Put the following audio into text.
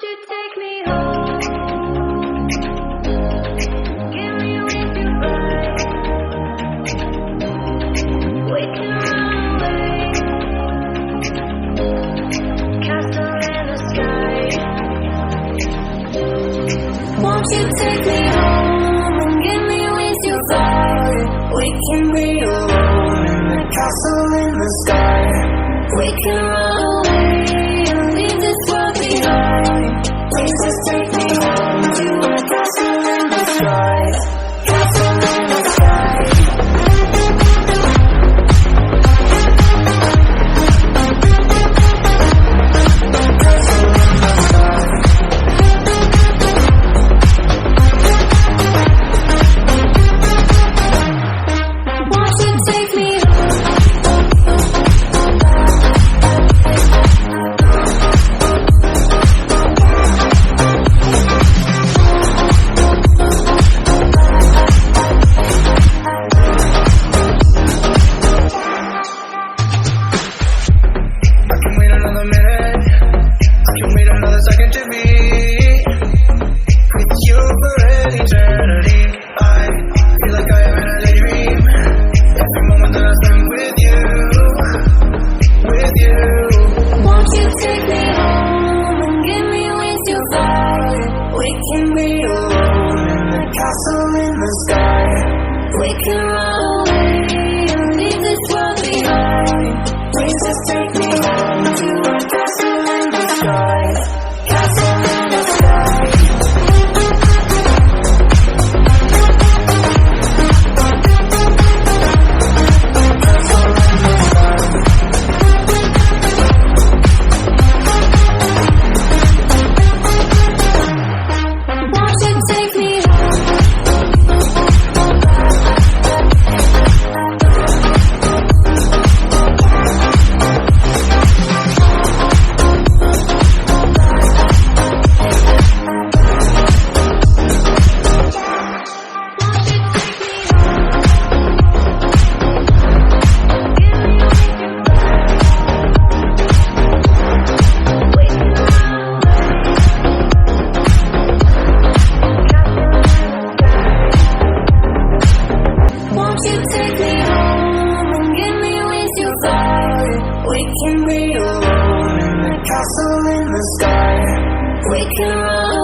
you take me home? Give me with your vibe. We can run away. Castle in the sky. Won't you take me home and give me with your vibe? We can be alone in the castle in the sky. We can run away and leave this world behind. Please just take me home to a castle in the sky. Castle in the sky. We can be alone in the castle in the sky. We can run